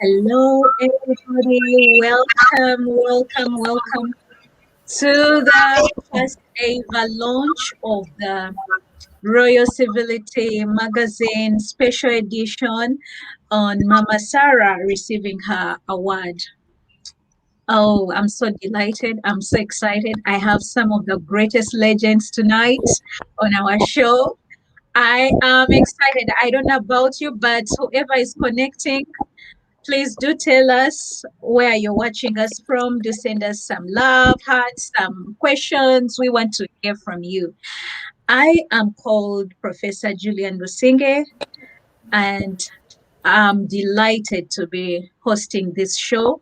Hello, everybody. Welcome to the first ever launch of the Royal Civility magazine special edition on Mama Sarah receiving her award. Oh, I'm so delighted. I'm so excited. I have some of the greatest legends tonight on our show. I am excited. I don't know about you, but whoever is connecting, please do tell us where you're watching us from. Do send us some love, hearts, some questions. We want to hear from you. I am called Professor Julian Businge, and I'm delighted to be hosting this show.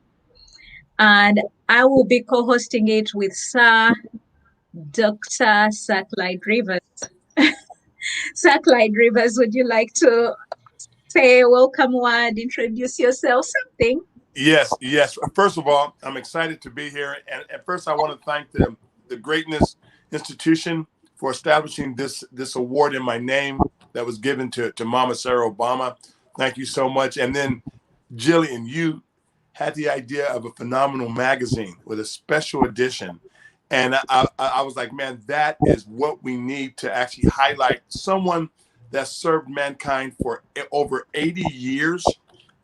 And I will be co-hosting it with Dr. Sir Clyde Rivers. Sir Clyde Rivers, would you like to say a welcome word, introduce yourself, something? Yes. First of all, I'm excited to be here. And at first, I want to thank the Greatness Institution for establishing this award in my name that was given to Mama Sarah Obama. Thank you so much. And then, Jillian, you had the idea of a phenomenal magazine with a special edition. And I was like, man, that is what we need to actually highlight someone that served mankind for over 80 years.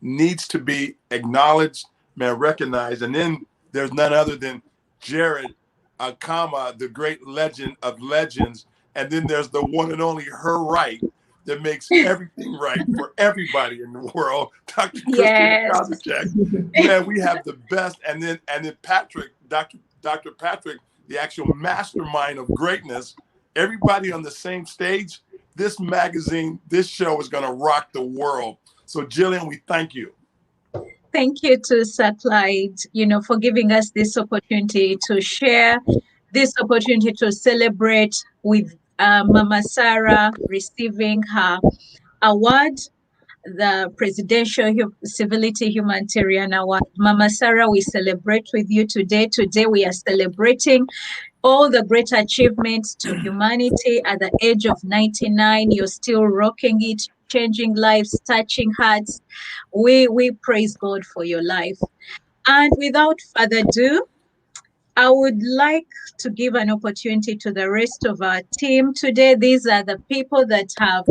Needs to be acknowledged, man, recognized. And then there's none other than Jared Akama, the great legend of legends. And then there's the one and only Her Right that makes everything right for everybody in the world, Dr. Yes. Christina Kozacek. Man, we have the best. And then Patrick, Dr. Patrick, the actual mastermind of greatness. Everybody on the same stage. This magazine, this show is going to rock the world. So, Jillian, we thank you. Thank you to Sir Clyde, for giving us this opportunity to share, this opportunity to celebrate with Mama Sarah receiving her award, the Presidential Civility Humanitarian Award. Mama Sarah, we celebrate with you today. Today we are celebrating all the great achievements to humanity. At the age of 99, you're still rocking it, changing lives, touching hearts. We praise God for your life. And without further ado, I would like to give an opportunity to the rest of our team today. These are the people that have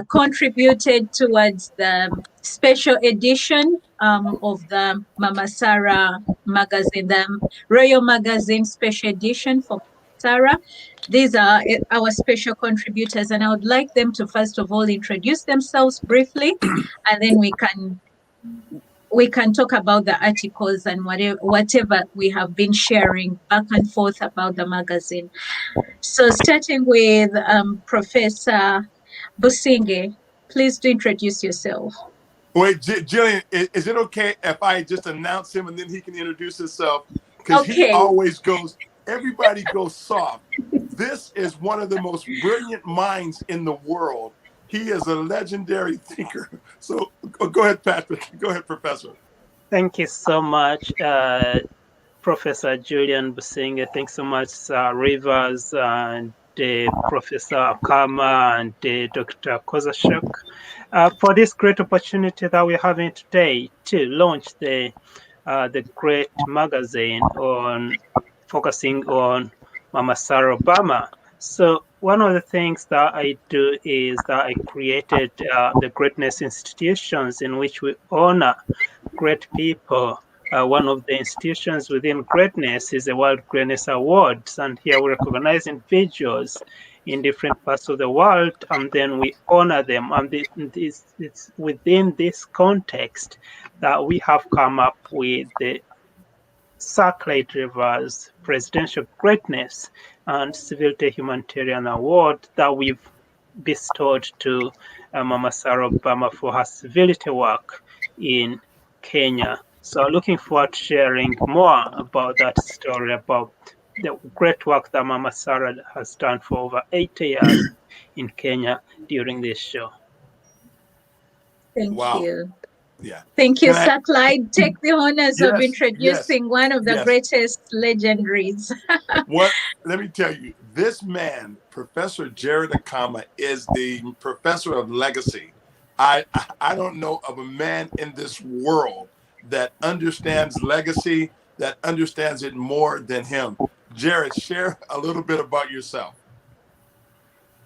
contributed towards the special edition of the Mama Sarah magazine, the Royal Magazine special edition for Sarah. These are our special contributors, and I would like them to first of all introduce themselves briefly, and then we can talk about the articles and whatever we have been sharing back and forth about the magazine. So starting with Professor Businge, please do introduce yourself. Wait, Jillian, is it okay if I just announce him and then he can introduce himself? Because he always goes, everybody goes soft. This is one of the most brilliant minds in the world. He is a legendary thinker. So go ahead, Patrick. Go ahead, Professor. Thank you so much, Professor Julian Businge. Thanks so much, Rivers and Professor Akama and Dr. Kozacek for this great opportunity that we're having today to launch the great magazine on focusing on Mama Sarah Obama. So one of the things that I do is that I created the Greatness Institutions, in which we honor great people. One of the institutions within greatness is the World Greatness Awards, and here we recognize individuals in different parts of the world, and then we honor them. And it's within this context that we have come up with the Sir Clyde Rivers Presidential Greatness and Civility Humanitarian Award that we've bestowed to Mama Sarah Obama for her civility work in Kenya. So looking forward to sharing more about that story, about the great work that Mama Sarah has done for over 80 years in Kenya during this show. Thank Wow. you. Yeah. Thank you, Can I- Sir Clyde. Take the honors of Yes, introducing one of the yes. greatest legendaries. Let me tell you, this man, Professor Jared Akama, is the professor of legacy. I don't know of a man in this world that understands legacy, that understands it more than him. Jared, share a little bit about yourself.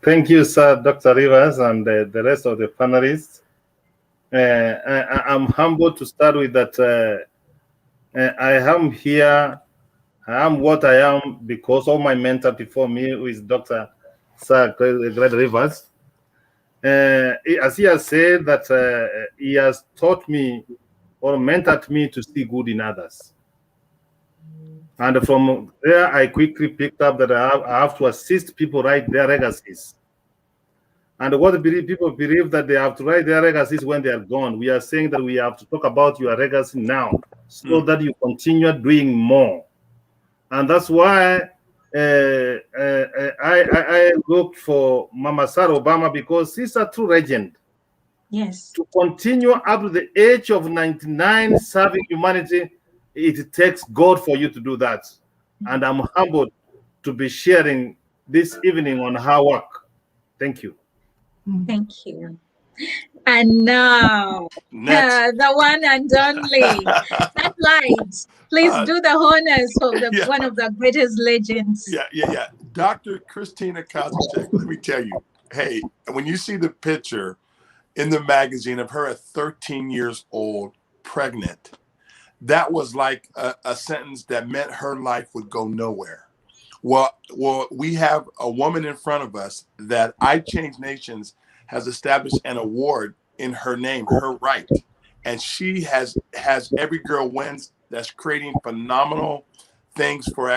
Thank you, Sir Dr. Rivers, and the rest of the panelists. I'm humbled to start with that. I am here. I am what I am because of my mentor before me, who is Dr. Sir Clyde Rivers. As he has said, that he has taught me or mentored me to see good in others. And from there, I quickly picked up that I have to assist people write their legacies. And what people believe that they have to write their legacies when they are gone. We are saying that we have to talk about your legacy now, so that you continue doing more. And that's why I looked for Mama Sarah Obama, because she's a true legend. Yes. To continue up to the age of 99 serving humanity, it takes God for you to do that. And I'm humbled to be sharing this evening on her work. Thank you. Thank you. And now, the one and only, that light. Please do the honors for one of the greatest legends. Yeah. Dr. Christina Kozachek, let me tell you, hey, when you see the picture in the magazine of her at 13 years old, pregnant, that was like a sentence that meant her life would go nowhere. Well, we have a woman in front of us that I Change Nations has established an award in her name, her right. And she has Every Girl Wins, that's creating phenomenal things for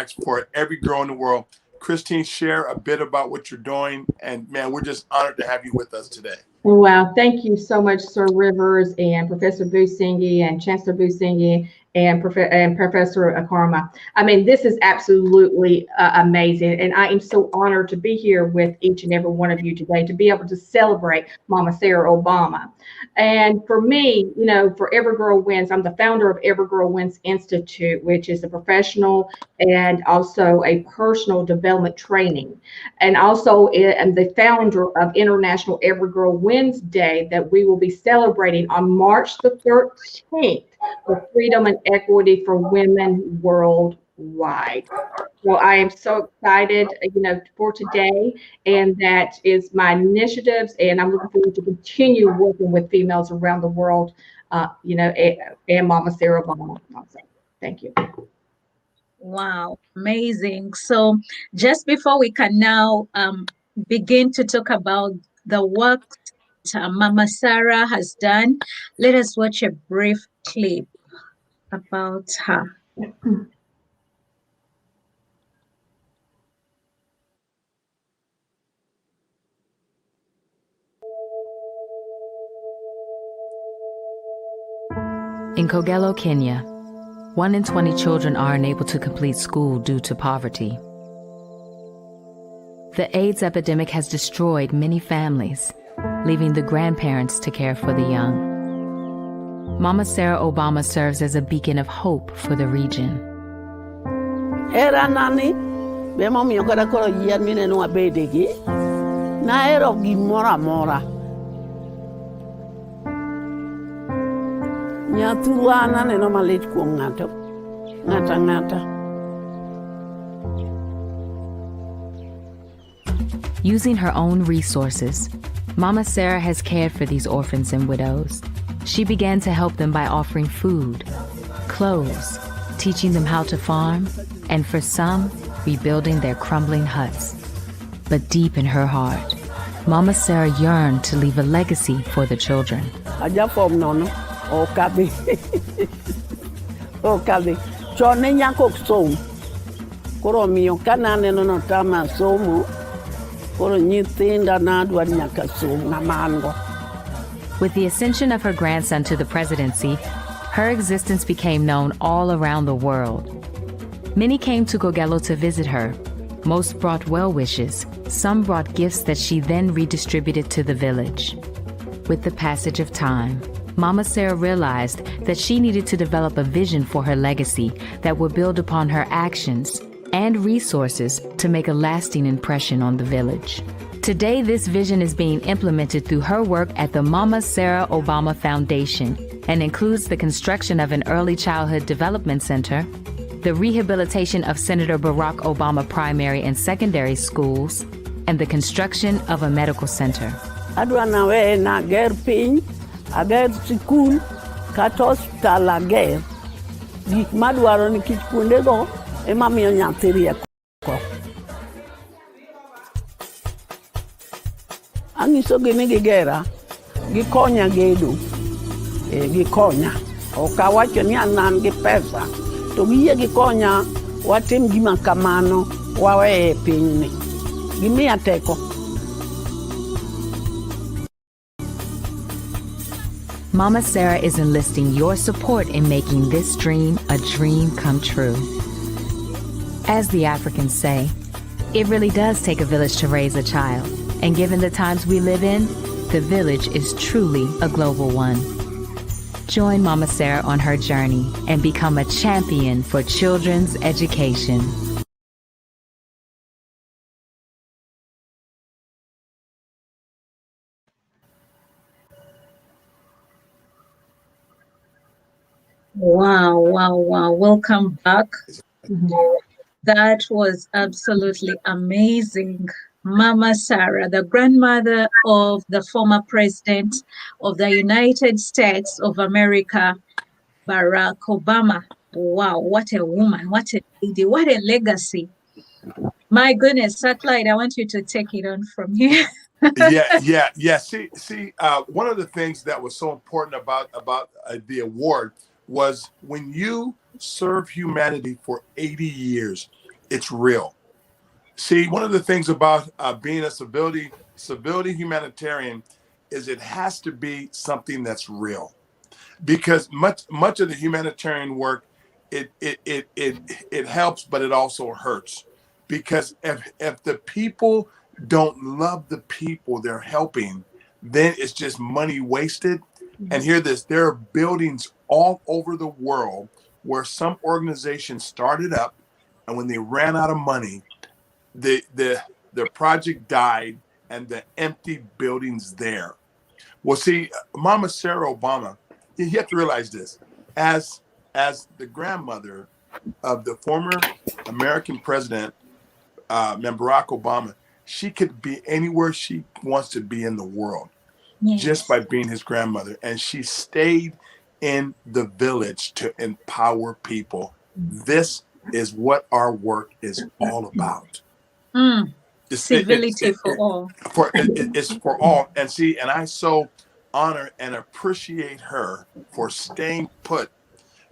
every girl in the world. Christine, share a bit about what you're doing. And man, we're just honored to have you with us today. Wow, thank you so much, Sir Rivers and Professor Busingi and Chancellor Busingi and Professor Akarma. I mean, this is absolutely amazing. And I am so honored to be here with each and every one of you today to be able to celebrate Mama Sarah Obama. And for me, you know, for Every Girl Wins, I'm the founder of Every Girl Wins Institute, which is a professional and also a personal development training. And also am the founder of International Every Girl Wins Day that we will be celebrating on March the 13th for freedom and equity for women worldwide. So I am so excited, you know, for today, and that is my initiatives, and I'm looking forward to continue working with females around the world, you know, and Mama Sarah Obama. Thank you. Wow, amazing. So just before we can now begin to talk about the work Mama Sarah has done, let us watch a brief clip about her. In Kogelo, Kenya, 1 in 20 children are unable to complete school due to poverty. The AIDS epidemic has destroyed many families, leaving the grandparents to care for the young. Mama Sarah Obama serves as a beacon of hope for the region. Era nani, be mami yokada koro yer mine no abedegi. Na ero gi mora mora. Nya turuana ne no malit kuom ngato. Ngata. Using her own resources, Mama Sarah has cared for these orphans and widows. She began to help them by offering food, clothes, teaching them how to farm, and for some, rebuilding their crumbling huts. But deep in her heart, Mama Sarah yearned to leave a legacy for the children. Aja form nono. okadhi okadhi chon ne nyako ok som koro miyo ka naneno notama somo koro nyithinda nadwar nyaka som ng'ama an go. With the ascension of her grandson to the presidency, her existence became known all around the world. Many came to Kogelo to visit her. Most brought well wishes. Some brought gifts that she then redistributed to the village. With the passage of time, Mama Sarah realized that she needed to develop a vision for her legacy that would build upon her actions and resources to make a lasting impression on the village. Today, this vision is being implemented through her work at the Mama Sarah Obama Foundation and includes the construction of an early childhood development center, the rehabilitation of Senator Barack Obama primary and secondary schools, and the construction of a medical center. Adwa nawe na ger piny, ager sikul, kata hospital ager. Gik madwaro ni kich kuondego ema miyo nyathi rieko. Anyisogi ni gigera, gikonya gedo, gikonya. Ok awacho ni an gi pesa, to giyie gikonya watim gima kamano waweye pinyni. Gimiya teko. Mama Sarah is enlisting your support in making this dream a dream come true. As the Africans say, it really does take a village to raise a child. And given the times we live in, the village is truly a global one. Join Mama Sarah on her journey and become a champion for children's education. Wow, wow, wow. Welcome back. That was absolutely amazing. Mama Sarah, the grandmother of the former president of the United States of America, Barack Obama. Wow, what a woman, what a lady, what a legacy. My goodness, Clyde, I want you to take it on from here. yeah. See, one of the things that was so important about the award was when you serve humanity for 80 years, it's real. See, one of the things about being a civility humanitarian is it has to be something that's real, because much of the humanitarian work it helps, but it also hurts, because if the people don't love the people they're helping, then it's just money wasted. And hear this: there are buildings all over the world where some organizations started up, and when they ran out of money, the project died, and the empty buildings there. Well, see, Mama Sarah Obama, you have to realize this: as the grandmother of the former American president, Barack Obama, she could be anywhere she wants to be in the world, just by being his grandmother, and she stayed in the village to empower people. This is what our work is all about. Civility for all. It's for all. And see, and I so honor and appreciate her for staying put,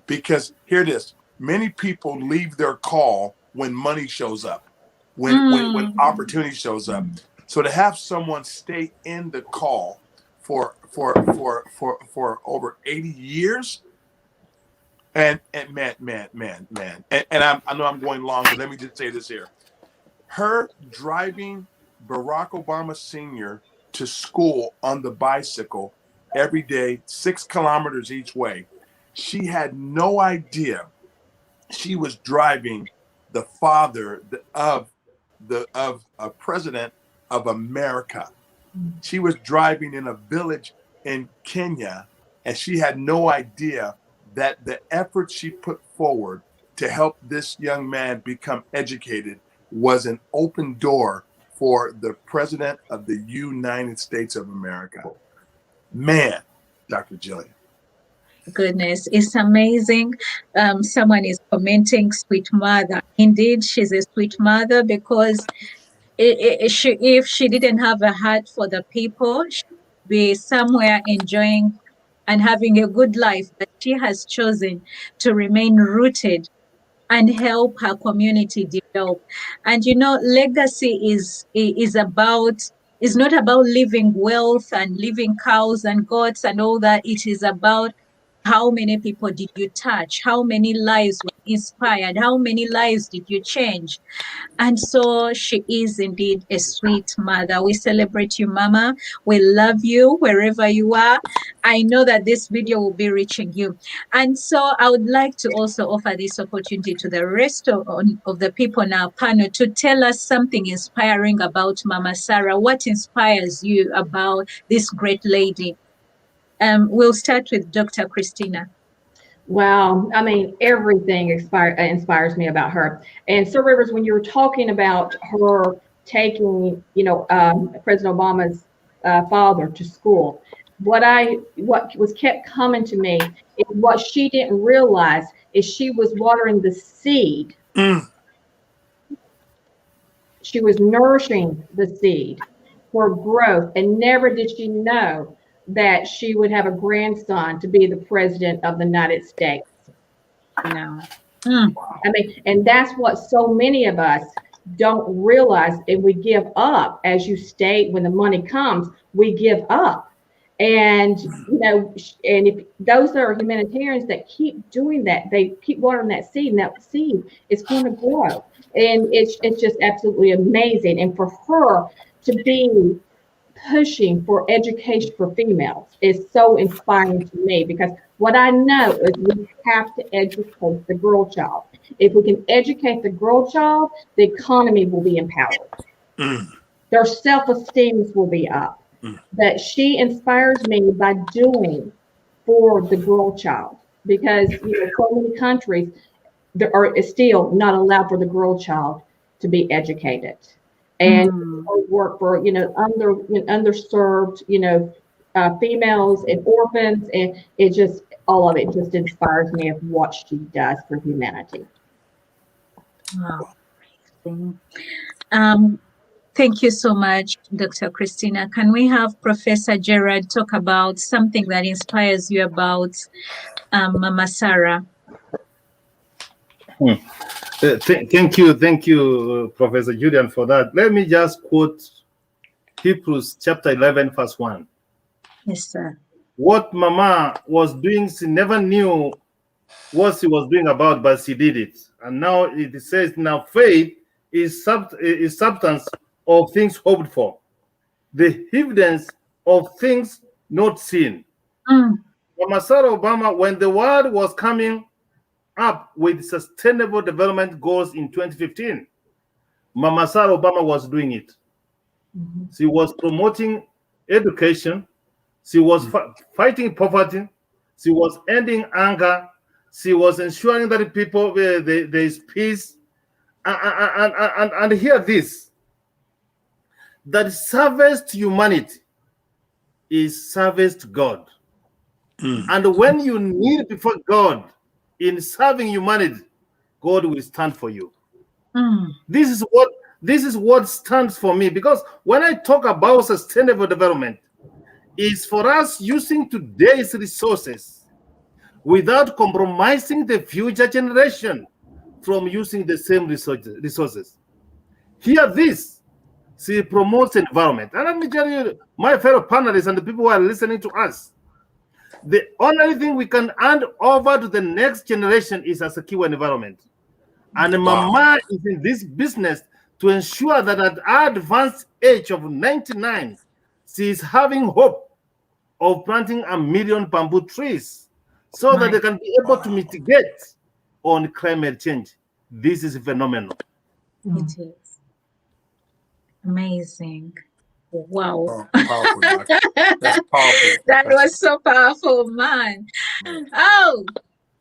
because here it is: many people leave their call when money shows up, when opportunity shows up. So to have someone stay in the call for over 80 years, and man, and I know I'm going long, but let me just say this here: her driving Barack Obama Sr. to school on the bicycle every day, 6 kilometers each way. She had no idea she was driving the father of a president of America. She was driving in a village in Kenya, and she had no idea that the effort she put forward to help this young man become educated was an open door for the president of the United States of America. Man, Dr. Jillian. Goodness, it's amazing. Someone is commenting, sweet mother. Indeed, she's a sweet mother, because if she didn't have a heart for the people, she'd be somewhere enjoying and having a good life, but she has chosen to remain rooted and help her community develop. And legacy is not about leaving wealth and leaving cows and goats and all that. It is about how many people did you touch? How many lives were inspired? How many lives did you change? And so she is indeed a sweet mother. We celebrate you, Mama. We love you wherever you are. I know that this video will be reaching you. And so I would like to also offer this opportunity to the rest of the people in our panel to tell us something inspiring about Mama Sarah. What inspires you about this great lady? We'll start with Dr. Christina. Wow. I mean, everything inspires me about her. And Sir Rivers, when you were talking about her taking, President Obama's father to school, what was kept coming to me is what she didn't realize is she was watering the seed. She was nourishing the seed for growth, and never did she know that she would have a grandson to be the president of the United States. No. I mean, and that's what so many of us don't realize, and we give up. As you state, when the money comes, we give up. And and if those that are humanitarians that keep doing that, they keep watering that seed, and that seed is going to grow. And it's just absolutely amazing. And for her to be pushing for education for females is so inspiring to me, because what I know is we have to educate the girl child. If we can educate the girl child, the economy will be empowered. Their self-esteem will be up. That she inspires me by doing for the girl child, because so many countries there are still not allowed for the girl child to be educated. And work for underserved females and orphans, and it just all of it just inspires me of what she does for humanity. Wow. Thank you so much, Dr. Christina. Can we have Professor Gerard talk about something that inspires you about Mama Sarah? Thank you, Professor Julian, for that. Let me just quote Hebrews chapter 11, verse 1. Yes, sir. What Mama was doing, she never knew what she was doing about, but she did it. And now it says, now faith is substance of things hoped for, the evidence of things not seen. Mama Sarah Obama, when the world was coming up with sustainable development goals in 2015, Mama Sarah Obama was doing it. She was promoting education. She was fighting poverty. She was ending anger. She was ensuring that people, there is peace. And hear this, that service to humanity is service to God. And when you kneel before God in serving humanity, God will stand for you. This is what stands for me, because when I talk about sustainable development, it's for us using today's resources without compromising the future generation from using the same resources. Hear this. She promotes environment. And let me tell you, my fellow panelists and the people who are listening to us, the only thing we can hand over to the next generation is a secure environment. And Mama is in this business to ensure that at our advanced age of 99, she is having hope of planting 1 million bamboo trees so that they can be able to mitigate on climate change. This is phenomenal. It is amazing. Wow. Powerful, that's powerful. That was so powerful, man. Oh,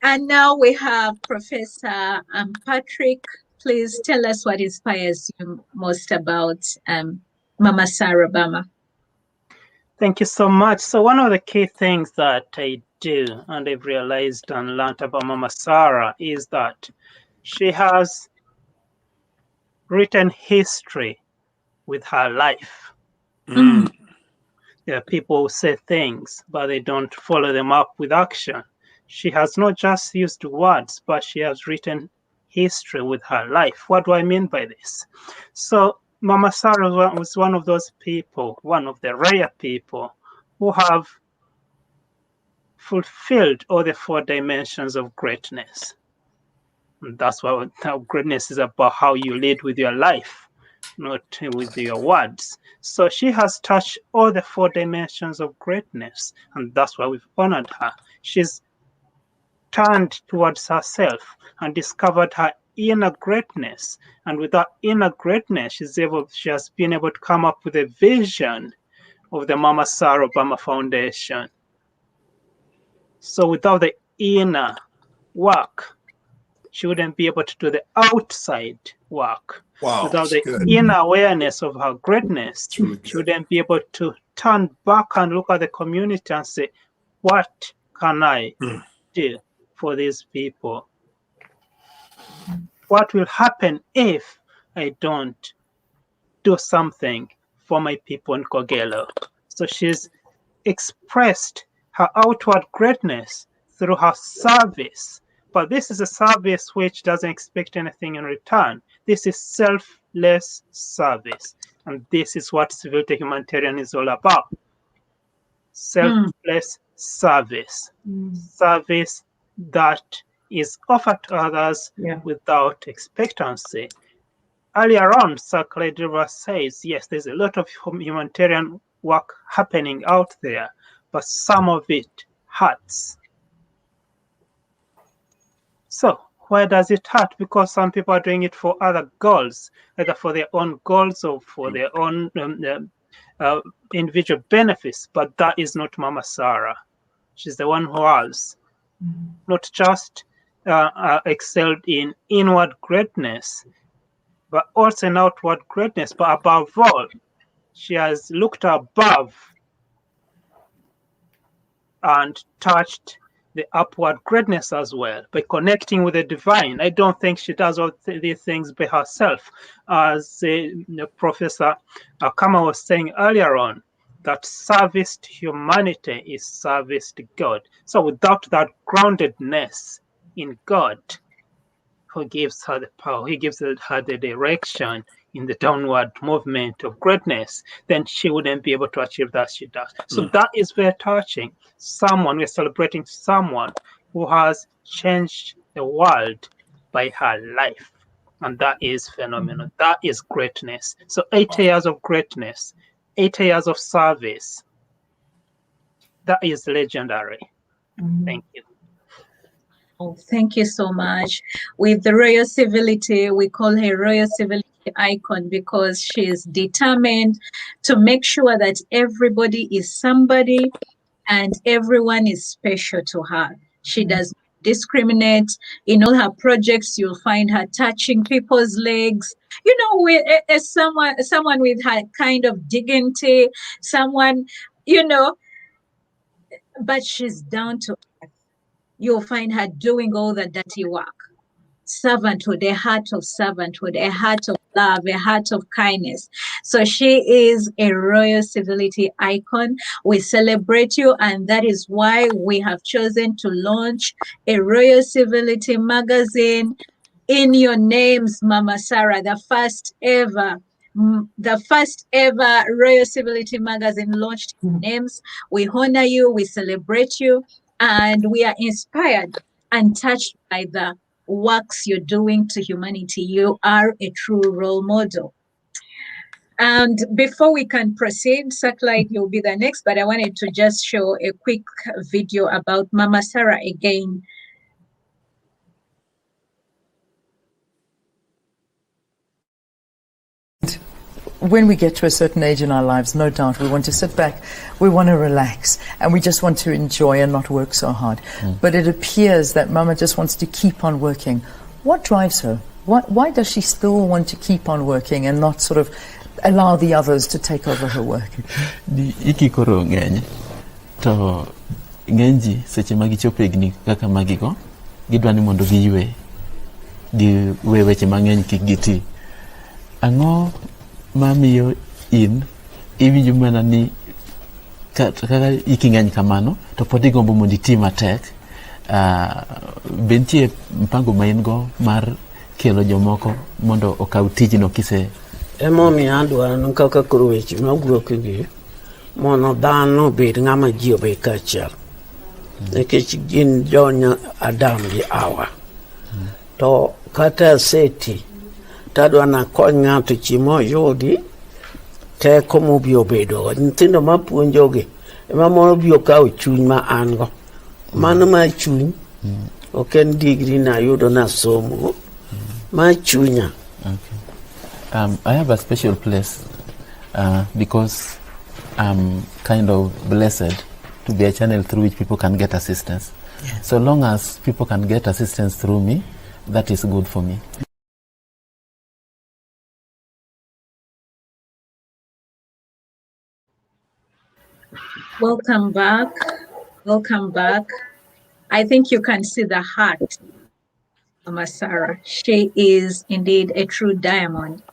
and now we have Professor Patrick. Please tell us what inspires you most about Mama Sarah Obama. Thank you so much. So one of the key things that I do and I've realized and learned about Mama Sarah is that she has written history with her life. people say things, but they don't follow them up with action. She has not just used words, but she has written history with her life. What do I mean by this? So Mama Sarah was one of those people, one of the rare people who have fulfilled all the 4 dimensions of greatness. And that's what how greatness is about, how you lead with your life, not with your words. So she has touched all the 4 dimensions of greatness, and that's why we've honored her. She's turned towards herself and discovered her inner greatness. And with that inner greatness, she has been able to come up with a vision of the Mama Sarah Obama Foundation. So without the inner work, she wouldn't be able to do the outside work. Wow. Without the Good. inner awareness of her greatness, Really she wouldn't be able to turn back and look at the community and say, what can I do for these people? What will happen if I don't do something for my people in Kogelo? So she's expressed her outward greatness through her service. But this is a service which doesn't expect anything in return. This is selfless service. And this is what Civility Humanitarian is all about. Selfless service. Service that is offered to others without expectancy. Earlier on, Sir Clyde Rivers says, yes, there's a lot of humanitarian work happening out there, but some of it hurts. So why does it hurt? Because some people are doing it for other goals, either for their own goals or for their own individual benefits. But that is not Mama Sarah. She's the one who has not just excelled in inward greatness, but also in outward greatness. But above all, she has looked above and touched the upward greatness as well by connecting with the divine. I don't think she does all these things by herself. As Professor Akama was saying earlier on, that service to humanity is service to God. So without that groundedness in God, who gives her the power, he gives her the direction in the downward movement of greatness, then she wouldn't be able to achieve that she does. So that is very touching. We're celebrating someone who has changed the world by her life. And that is phenomenal. That is greatness. So 80 years of greatness, 80 years of service. That is legendary. Thank you. Oh, thank you so much. With the Royal Civility, we call her Royal Civility icon because she is determined to make sure that everybody is somebody and everyone is special to her. She does not discriminate. In all her projects, you'll find her touching people's legs, you know, with someone with her kind of dignity, someone, you know, but she's down to earth. You'll find her doing all the dirty work. Servanthood, a heart of servanthood, a heart of love, a heart of kindness. So she is a Royal Civility icon. We celebrate you, and that is why we have chosen to launch a Royal Civility magazine in your names, Mama Sarah, the first ever Royal Civility magazine launched in your names. We honor you, we celebrate you, and we are inspired and touched by the works you're doing to humanity. You are a true role model. And before we can proceed, Sir Clyde, you'll be the next, but I wanted to just show a quick video about Mama Sarah again. When we get to a certain age in our lives, no doubt, we want to sit back, we want to relax, and we just want to enjoy and not work so hard. But it appears that Mama just wants to keep on working. What drives her? Why does she still want to keep on working and not sort of allow the others to take over her work? Iki koro ng'eny to ng'eny ji seche ma gichopo higni kaka magigo gidwa ni mondo giywe giwe weche mang'eny kik giti. Ang'o mamiyo in iwinjo mana ni kaka iking'eny kamano to pod igombo mondo iti matek, be nitie mpango ma in go mar kelo jomoko mondo okaw tijno kise? Emomiyo adwaro kaka koro weche mawuok gi mondo dhano obed ng'ama ji obed kaachiel, nikech gin jonya Adam gi Hawa. To kata seti tadwa nakony ng'ato chiemo oyudi teko mobiro bedo nyithindo mapuonjogi ema moro biro kawo chuny ma an go, mano ma chuny ok en digri nayudo nasomo, ma chunya. I have a special place because I'm kind of blessed to be a channel through which people can get assistance. Yes. So long as people can get assistance through me, that is good for me. Welcome back. Welcome back. I think you can see the heart of Mama Sarah. She is indeed a true diamond.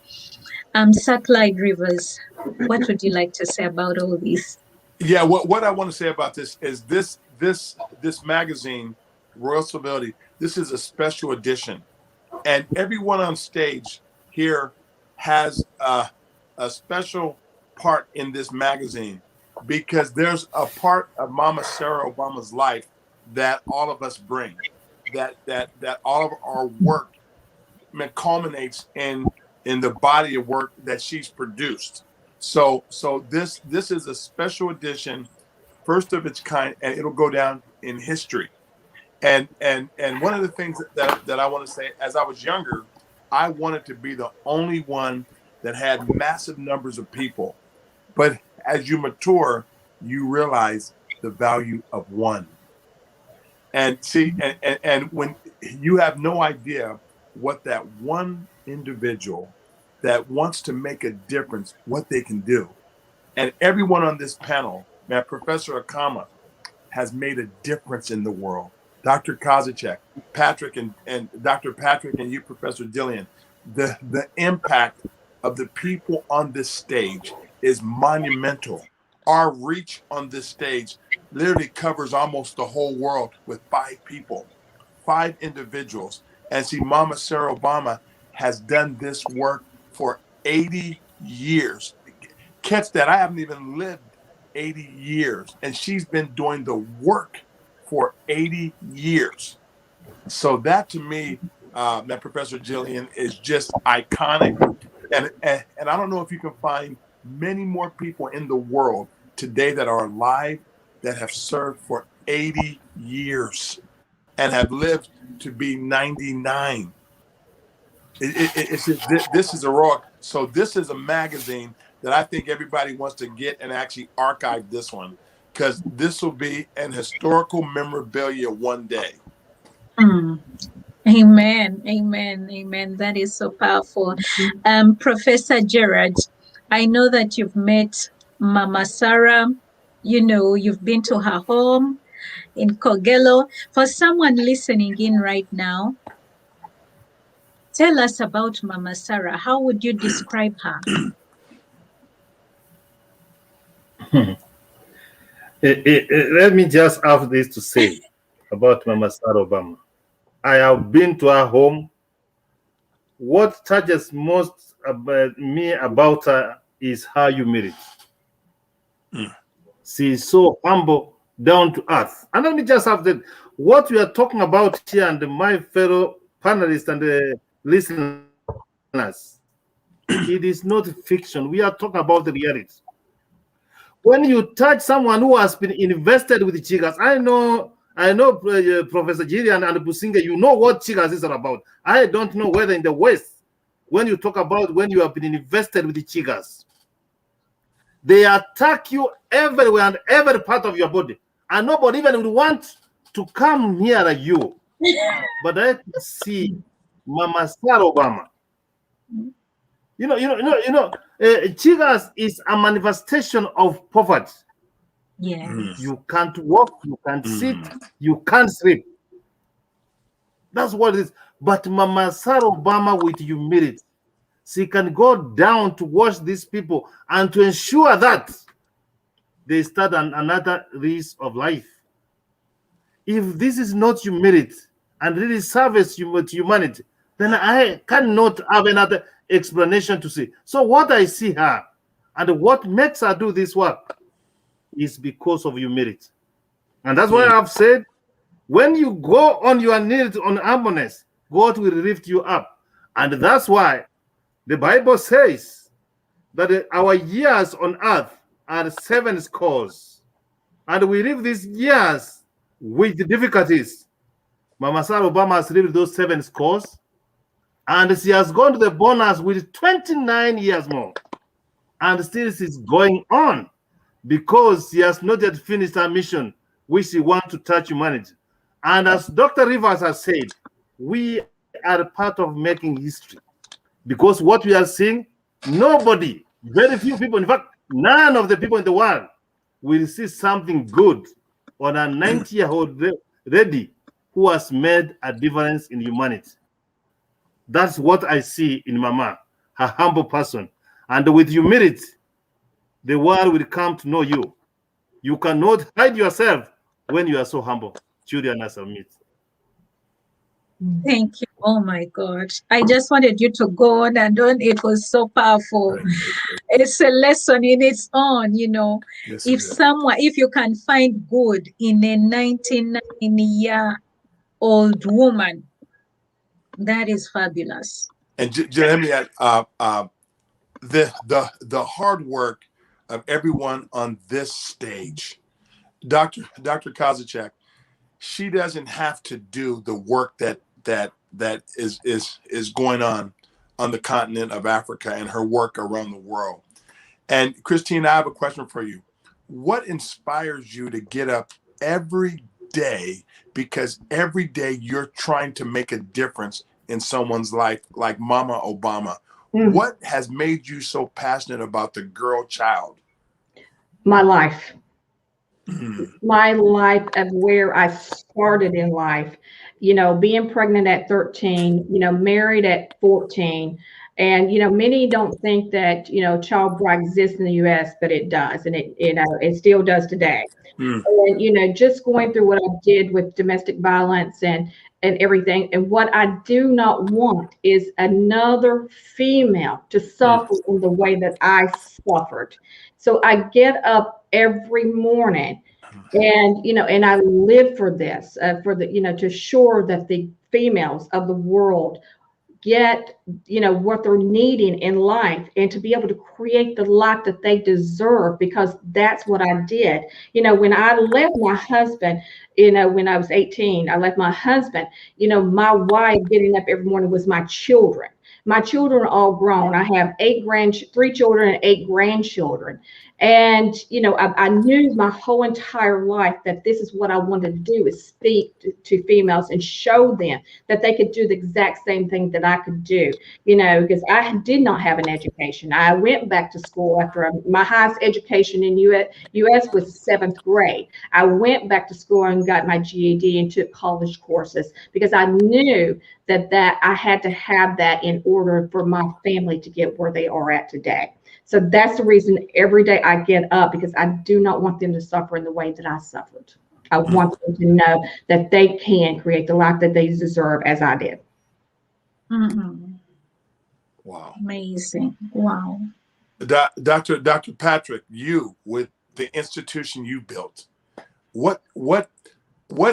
Sir Clyde Rivers, what would you like to say about all this? Yeah, what I want to say about this is this magazine, Royal Civility, this is a special edition. And everyone on stage here has a special part in this magazine because there's a part of Mama Sarah Obama's life that all of us bring, that all of our work culminates in the body of work that she's produced. So this is a special edition, first of its kind, and it'll go down in history. And one of the things that I want to say, as I was younger, I wanted to be the only one that had massive numbers of people. But as you mature, you realize the value of one. And see, and when you have no idea what that one individual that wants to make a difference, what they can do. And everyone on this panel, now Professor Akama, has made a difference in the world. Dr. Kozacek, Patrick, and Dr. Patrick, and you, Professor Dillian, the impact of the people on this stage is monumental. Our reach on this stage literally covers almost the whole world with 5 people, 5 individuals. And see, Mama Sarah Obama has done this work for 80 years. Catch that, I haven't even lived 80 years, and she's been doing the work for 80 years. So that to me, that Professor Jillian, is just iconic. And I don't know if you can find many more people in the world today that are alive that have served for 80 years and have lived to be 99. This is a raw. So this is a magazine that I think everybody wants to get and actually archive this one, because this will be an historical memorabilia one day. Amen, amen, amen. That is so powerful. Professor Gerard, I know that you've met Mama Sarah. You know, you've been to her home in Kogelo. For someone listening in right now, tell us about Mama Sarah. How would you describe her? Let me just have this to say about Mama Sarah Obama. I have been to her home. What touches most about me about her is her humility. She is so humble, down to earth. And let me just have that. What we are talking about here, and my fellow panelists and the listeners, it is not fiction. We are talking about the reality. When you touch someone who has been invested with Chigas, I know Professor Gillian and Businga, you know what Chigas is all about. I don't know whether in the West, when you talk about when you have been invested with the Chigas, they attack you everywhere and every part of your body, and nobody even would want to come near you. But I can see Mama Sarah Obama. Chigas is a manifestation of poverty. Yes. You can't walk, you can't sit, you can't sleep. That's what it is. But Mama Sarah Obama, with humility, she can go down to watch these people and to ensure that they start another race of life. If this is not humility and really service to humanity, then I cannot have another explanation to see. So what I see her and what makes her do this work is because of humility. And that's why I've said, when you go on your knees on humbleness, God will lift you up. And that's why the Bible says that our years on earth are 7 scores. And we live these years with difficulties. Mama Sarah Obama has lived those 7 scores. And she has gone to the bonus with 29 years more. And still she's going on because she has not yet finished her mission, which she wants to touch humanity. And as Dr. Rivers has said, we are part of making history. Because what we are seeing, nobody, very few people, in fact, none of the people in the world will see something good on a 90-year-old lady who has made a difference in humanity. That's what I see in Mama, a humble person. And with humility, the world will come to know you. You cannot hide yourself when you are so humble. Children are submit. Thank you. Oh my God. I just wanted you to go on and on. It was so powerful. It's a lesson in its own, you know. Yes, if you can find good in a 99-year-old woman, that is fabulous. And let me add, the hard work of everyone on this stage, Dr. Kozacek, she doesn't have to do the work that is going on the continent of Africa and her work around the world. And Christine, I have a question for you. What inspires you to get up every day? Because every day you're trying to make a difference in someone's life, like Mama Obama. What has made you so passionate about the girl child? My life. My life of where I started in life, you know, being pregnant at 13, you know, married at 14. And, you know, many don't think that, you know, child bride exists in the U.S., but it does. And it still does today. And, you know, just going through what I did with domestic violence and everything. And what I do not want is another female to suffer in the way that I suffered. So I get up every morning and, you know, and I live for this, you know, to ensure that the females of the world get, you know, what they're needing in life and to be able to create the life that they deserve, because that's what I did. You know, when I left my husband, you know, when I was 18, I left my husband, you know, my wife getting up every morning was my children. My children are all grown. I have 3 children and 8 grandchildren. And, you know, I knew my whole entire life that this is what I wanted to do, is speak to females and show them that they could do the exact same thing that I could do, you know, because I did not have an education. I went back to school after my highest education in U.S. was 7th grade. I went back to school and got my GED and took college courses because I knew that I had to have that in order for my family to get where they are at today. So that's the reason every day I get up, because I do not want them to suffer in the way that I suffered. I want them to know that they can create the life that they deserve, as I did. Wow. Amazing. Wow. Dr. Patrick, you, with the institution you built, what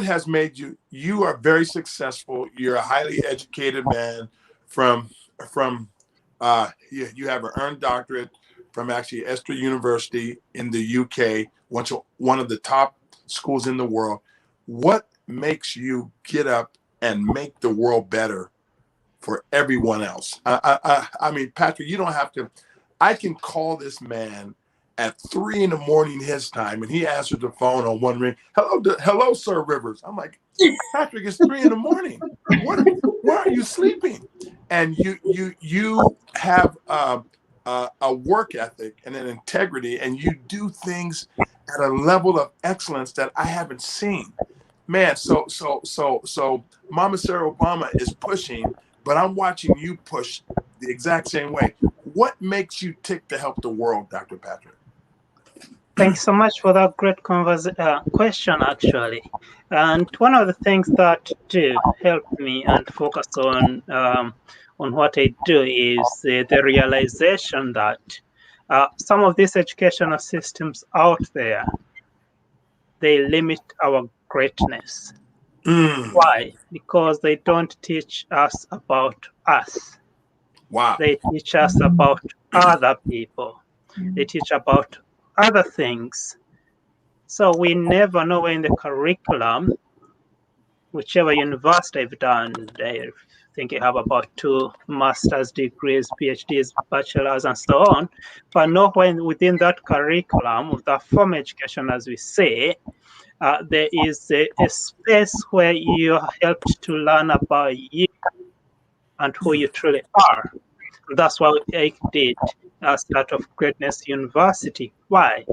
has made you are very successful. You're a highly educated man you have an earned doctorate from actually Esther University in the UK, one of the top schools in the world. What makes you get up and make the world better for everyone else? I mean, Patrick, you don't have to. I can call this man at 3 a.m. his time, and he answers the phone on one ring. Hello, Sir Rivers. I'm like, Patrick, it's 3 a.m. Why are you sleeping? And you have a work ethic and an integrity, and you do things at a level of excellence that I haven't seen. Man, so Mama Sarah Obama is pushing, but I'm watching you push the exact same way. What makes you tick to help the world, Dr. Patrick? Thanks so much for that great question, actually. And one of the things that do help me and focus on what I do is the realization that some of these educational systems out there, they limit our greatness. Why? Because they don't teach us about us. Wow. They teach us about other people. They teach about other things. So we never know in the curriculum, whichever university I've done, I think I have about 2 master's degrees, PhDs, bachelors, and so on. But nowhere within that curriculum, the formal education, as we say, there is a space where you are helped to learn about you and who you truly are. That's what I did Start of Greatness University. Why?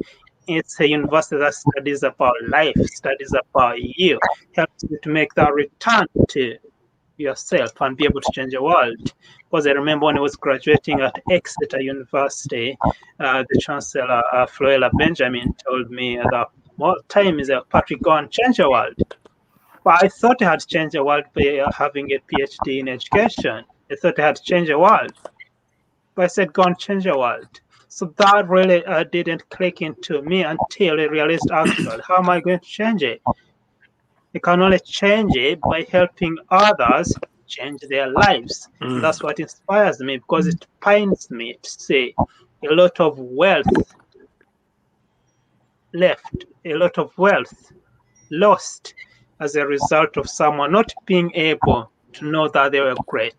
It's a university that studies about life, studies about you, helps you to make that return to yourself and be able to change the world. Because I remember when I was graduating at Exeter University, the Chancellor, Floella Benjamin, told me that time is Patrick, go and change the world. But I thought I had changed the world by having a PhD in education. I thought I had changed the world. But I said, go and change the world. So that really didn't click into me until I realized, actually, how am I going to change it? I can only change it by helping others change their lives. And that's what inspires me, because it pains me to see a lot of wealth left, a lot of wealth lost as a result of someone not being able to know that they were great,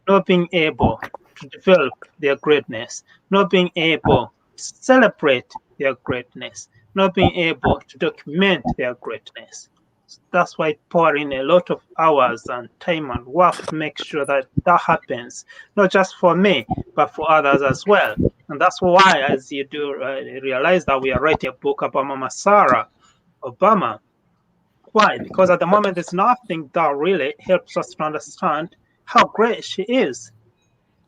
not being able to develop their greatness, not being able to celebrate their greatness, not being able to document their greatness. So that's why I pour in a lot of hours and time and work to make sure that that happens, not just for me, but for others as well. And that's why, as you do realize, that we are writing a book about Mama Sarah Obama. Why? Because at the moment, there's nothing that really helps us to understand how great she is.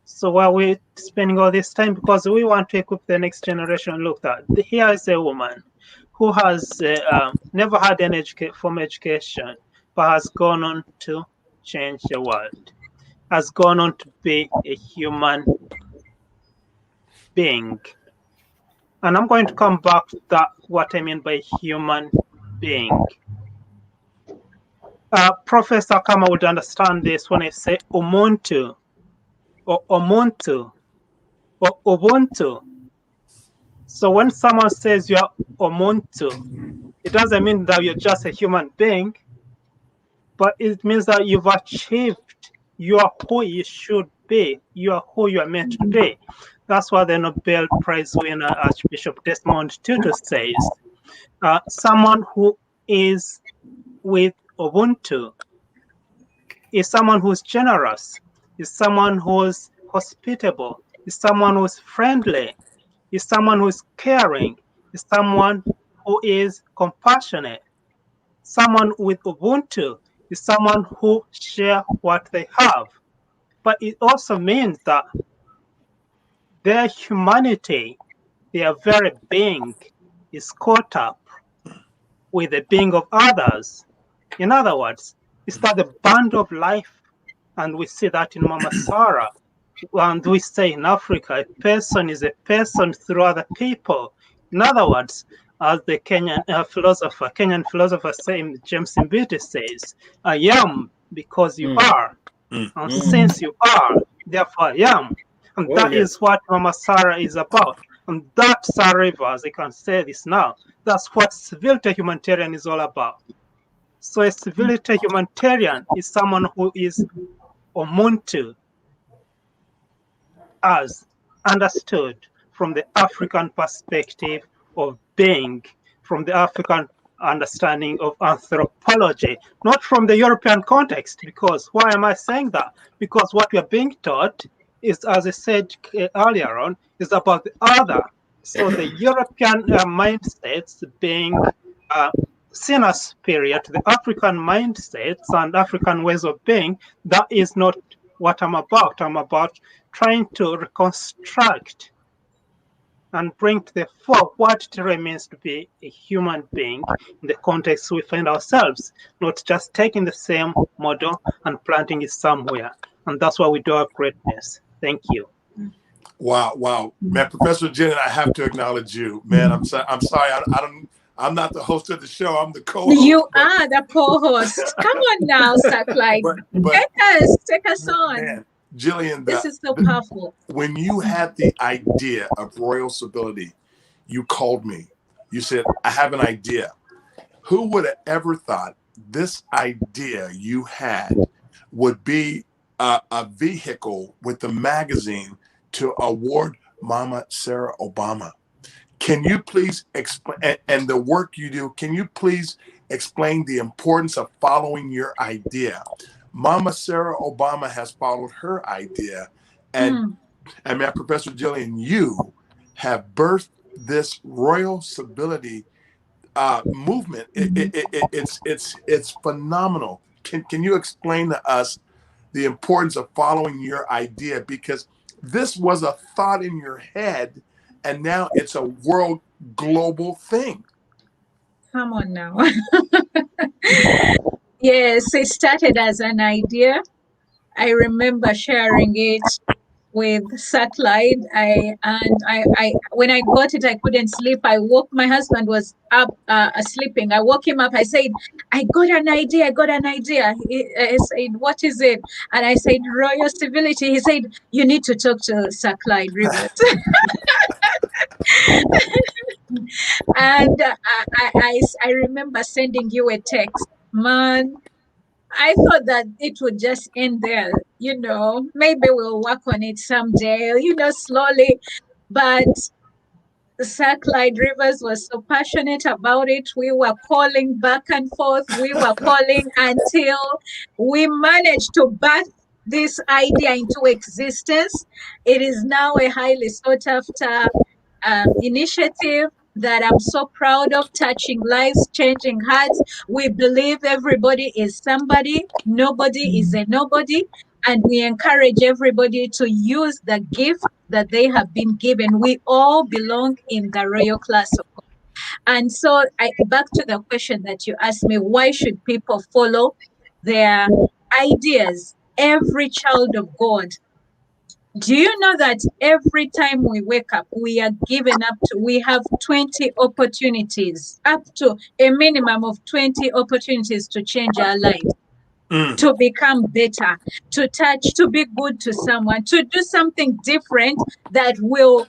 So while we're spending all this time, because we want to equip the next generation, look, that here is a woman who has never had any formal education, but has gone on to change the world, has gone on to be a human being. And I'm going to come back to that, what I mean by human being. Professor Kama would understand this when I say Umuntu, or Umuntu, or Ubuntu. So when someone says you're Umuntu, it doesn't mean that you're just a human being, but it means that you've achieved, you are who you should be, you are who you are meant to be. That's what the Nobel Prize winner Archbishop Desmond Tutu says. Someone who is with Ubuntu is someone who's generous, is someone who's hospitable, is someone who's friendly, is someone who's caring, is someone who is compassionate. Someone with Ubuntu is someone who shares what they have. But it also means that their humanity, their very being, is caught up with the being of others. In other words, it's that the band of life, and we see that in Mama Sarah. And we say in Africa, a person is a person through other people. In other words, as the Kenyan philosopher James Mbiti says, I am because you are. And since you are, therefore I am. And that is what Mama Sarah is about. And that Sarah Rivers, I can say this now, that's what Civility Humanitarian is all about. So a Civility Humanitarian is someone who is Umuntu, as understood from the African perspective of being, from the African understanding of anthropology, not from the European context. Because why am I saying that? Because what we are being taught is, as I said earlier on, is about the other. So the European mindsets being seen as superior to the African mindsets and African ways of being, that is not what I'm about. I'm about trying to reconstruct and bring to the fore what it really means to be a human being in the context we find ourselves, not just taking the same model and planting it somewhere. And that's why we do our greatness. Thank you. Wow, man, Professor Jen, I have to acknowledge you, man. I'm sorry, I'm not the host of the show. I'm the co-host. You are the co-host. Come on now, Sir Clyde. Take us on. Man, Jillian, this is so powerful. When you had the idea of Royal Civility, you called me. You said, I have an idea. Who would have ever thought this idea you had would be a vehicle with the magazine to award Mama Sarah Obama? Can you please explain, and the work you do, can you please explain the importance of following your idea? Mama Sarah Obama has followed her idea, and Professor Jillian, you have birthed this Royal Civility movement. It's phenomenal. Can you explain to us the importance of following your idea? Because this was a thought in your head, and now it's a world global thing. Come on now. Yes, it started as an idea. I remember sharing it with Sir Clyde. When I got it, I couldn't sleep. I woke, my husband was up sleeping. I woke him up. I said, I got an idea. I said, what is it? And I said, Royal Civility. He said, you need to talk to Sir Clyde Rivers. And I remember sending you a text, man. I thought that it would just end there, maybe we'll work on it someday, slowly. But Sir Clyde Rivers was so passionate about it. We were calling back and forth. We were calling until we managed to birth this idea into existence. It is now a highly sought after initiative that I'm so proud of, touching lives, changing hearts. We believe everybody is somebody, nobody is a nobody, and we encourage everybody to use the gift that they have been given. We all belong in the royal class of God. And so back to the question that you asked me, why should people follow their ideas? Every child of God, do you know that every time we wake up, we are given we have 20 opportunities, up to a minimum of 20 opportunities to change our lives, to become better, to touch, to be good to someone, to do something different that will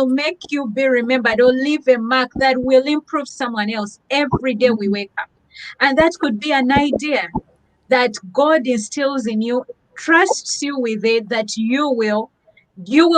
make you be remembered or leave a mark that will improve someone else. Every day we wake up. And that could be an idea that God instills in you, trusts you with it, that you will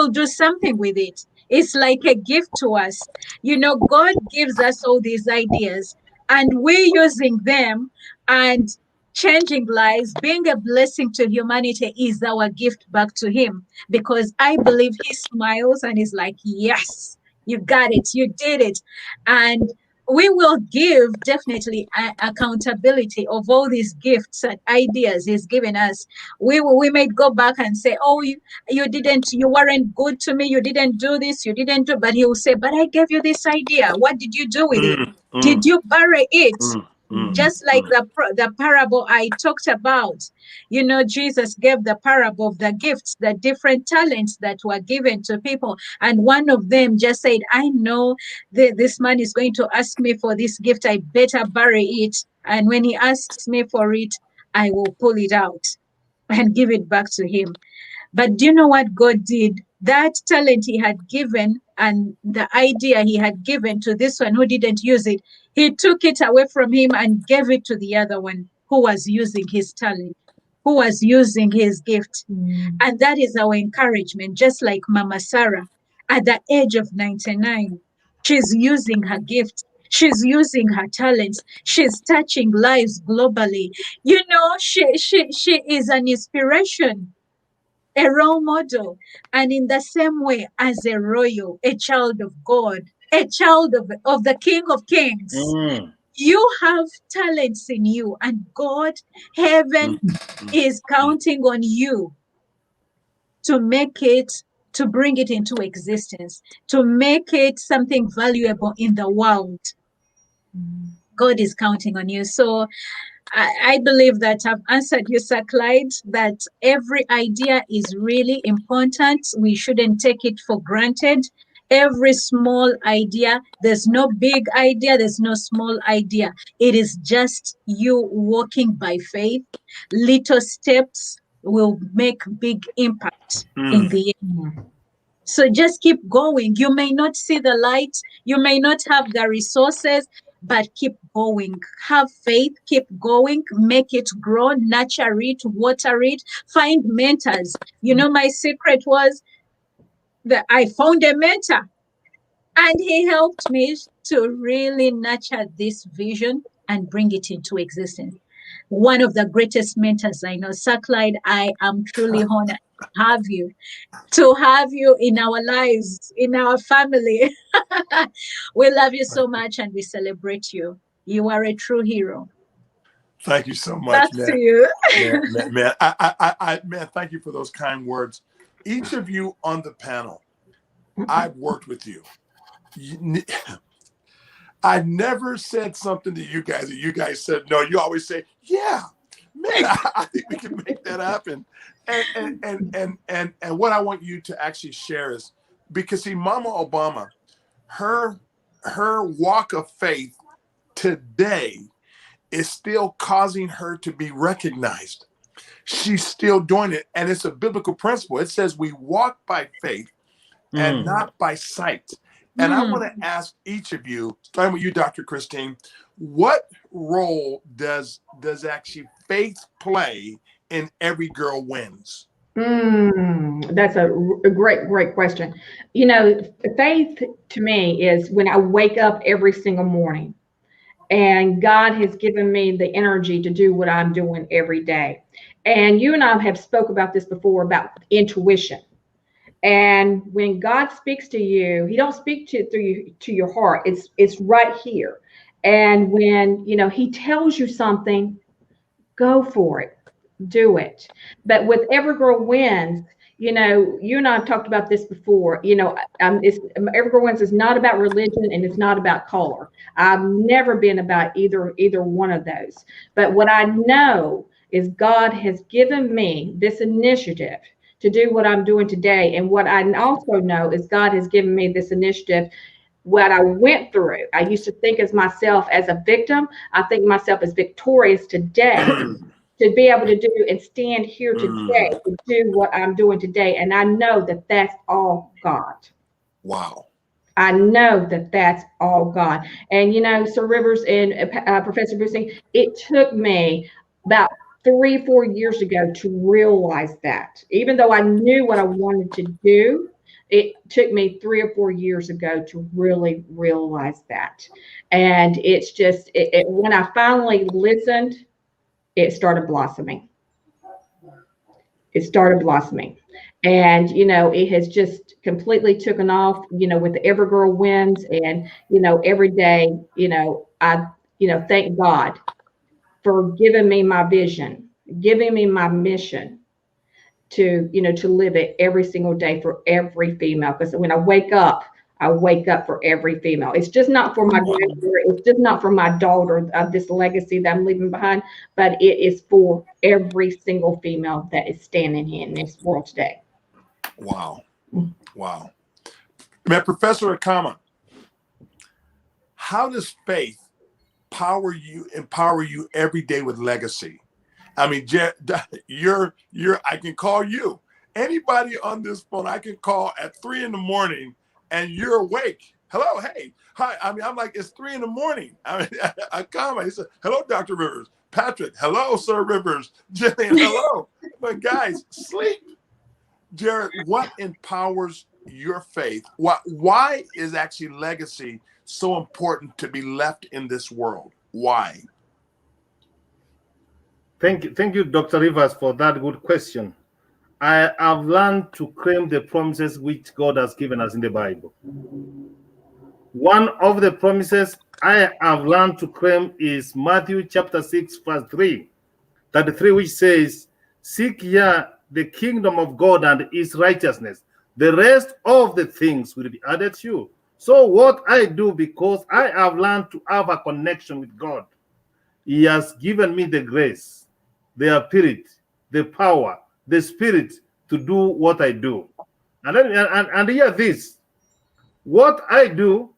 do something with it. It's like a gift to us. God gives us all these ideas, and we're using them and changing lives, being a blessing to humanity is our gift back to him, because I believe he smiles and is like, yes, you got it, you did it. And we will give definitely accountability of all these gifts and ideas he's given us. We may go back and say, oh, you weren't good to me, you didn't do this, you didn't do, but he will say, but I gave you this idea. What did you do with it? Did you bury it? Just like the parable I talked about. Jesus gave the parable of the gifts, the different talents that were given to people. And one of them just said, I know this man is going to ask me for this gift. I better bury it. And when he asks me for it, I will pull it out and give it back to him. But do you know what God did? That talent he had given and the idea he had given to this one who didn't use it, he took it away from him and gave it to the other one who was using his talent, who was using his gift. And that is our encouragement, just like Mama Sarah at the age of 99. She's using her gift. She's using her talents. She's touching lives globally. She is an inspiration, a role model. And in the same way, as a royal, a child of God, a child of the King of Kings, you have talents in you, and God, heaven is counting on you to make it to bring it into existence, to make it something valuable in the world. God is counting on you. So I believe that I've answered you, Sir Clyde, that every idea is really important. We shouldn't take it for granted. Every small idea, there's no big idea, there's no small idea. It is just you walking by faith. Little steps will make big impact in the end. So just keep going. You may not see the light, you may not have the resources, but keep going. Have faith, keep going, make it grow, nurture it, water it, find mentors. You know, my secret was that I found a mentor and he helped me to really nurture this vision and bring it into existence. One of the greatest mentors I know, Sir Clyde, I am truly honored to have you in our lives, in our family. We love you so much and we celebrate you. You are a true hero. Thank you so much, Back man. to you. Man, thank you for those kind words. Each of you on the panel, I've worked with you. I never said something to you guys that you guys said no. You always say, yeah, man, I think we can make that happen. And what I want you to actually share is, because see, Mama Obama, her walk of faith today is still causing her to be recognized. She's still doing it. And it's a biblical principle. It says we walk by faith and not by sight. And I want to ask each of you, starting with you, Dr. Christine, what role does actually faith play in Every Girl Wins? That's a great question. You know, faith to me is when I wake up every single morning and God has given me the energy to do what I'm doing every day. And you and I have spoke about this before, about intuition. And when God speaks to you, he don't speak to your heart. It's right here. And when, you know, he tells you something, go for it, do it. But with Every Girl Wins, you know, you and I have talked about this before, you know, Every Girl Wins is not about religion and it's not about color. I've never been about either one of those. But what I know is God has given me this initiative to do what I'm doing today. And what I also know is God has given me this initiative. What I went through, I used to think as myself as a victim. I think myself as victorious today to be able to do and stand here today to do what I'm doing today. And I know that that's all God. Wow. I know that that's all God. And, you know, Sir Rivers and Professor Boosing, it took me about 3-4 years ago to realize that. Even though I knew what I wanted to do, it took me 3 or 4 years ago to really realize that. And it's just, when I finally listened, it started blossoming. It started blossoming. And, you know, it has just completely taken off, you know, with the Every Girl Wins. And, you know, every day, you know, I, you know, thank God for giving me my vision, giving me my mission to, you know, to live it every single day for every female. Because when I wake up for every female. It's just not for my granddaughter. It's just not for my daughter of this legacy that I'm leaving behind, but it is for every single female that is standing here in this world today. Wow. Wow. Man, Professor Akama, how does faith empower you every day with legacy? I mean, I can call you. Anybody on this phone, I can call at 3 a.m. and you're awake. Hello, hey, hi. I mean, I'm like, it's 3 a.m. I mean, Akama, he said, hello, Dr. Rivers. Patrick, hello, Sir Rivers. Jillian, hello. But guys, sleep. Jared, what empowers your faith? Why is actually legacy so important to be left in this world? Why? Thank you, Dr. Rivers, for that good question. I have learned to claim the promises which God has given us in the Bible. One of the promises I have learned to claim is Matthew chapter 6, verse 33, which says, seek ye the kingdom of God and his righteousness, The rest of the things will be added to you. So what I do, because I have learned to have a connection with God, He has given me the grace, the ability, the power, the spirit to do what I do. And hear this, what I do,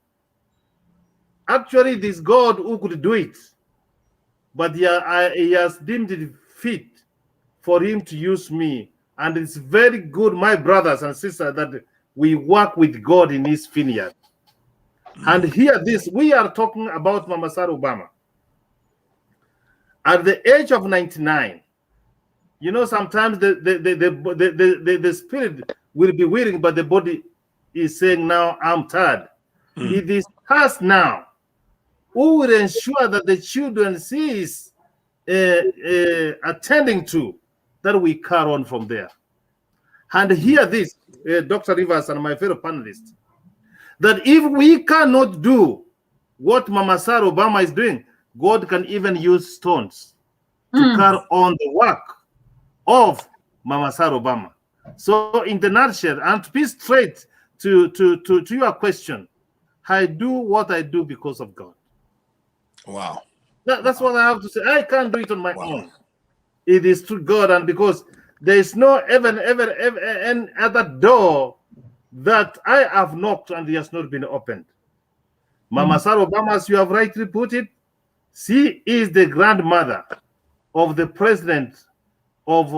actually this God who could do it, but he has deemed it fit for him to use me. And it's very good, my brothers and sisters, that we work with God in his vineyard. And hear this, we are talking about Mama Sarah Obama. At the age of 99, you know, sometimes the spirit will be willing, but the body is saying, now I'm tired. It is us now who will ensure that the children she is attending to, that we carry on from there. And hear this, Dr. Rivers and my fellow panelists, that if we cannot do what Mama Sarah Obama is doing, God can even use stones to carry on the work of Mama Sarah Obama. So in the nutshell, and to be straight to your question, I do what I do because of God. Wow. That's what I have to say. I can't do it on my own. It is through God, and because there is no ever any other door that I have knocked and it has not been opened. Mama Sarah Obama, as you have rightly put it, she is the grandmother of the president of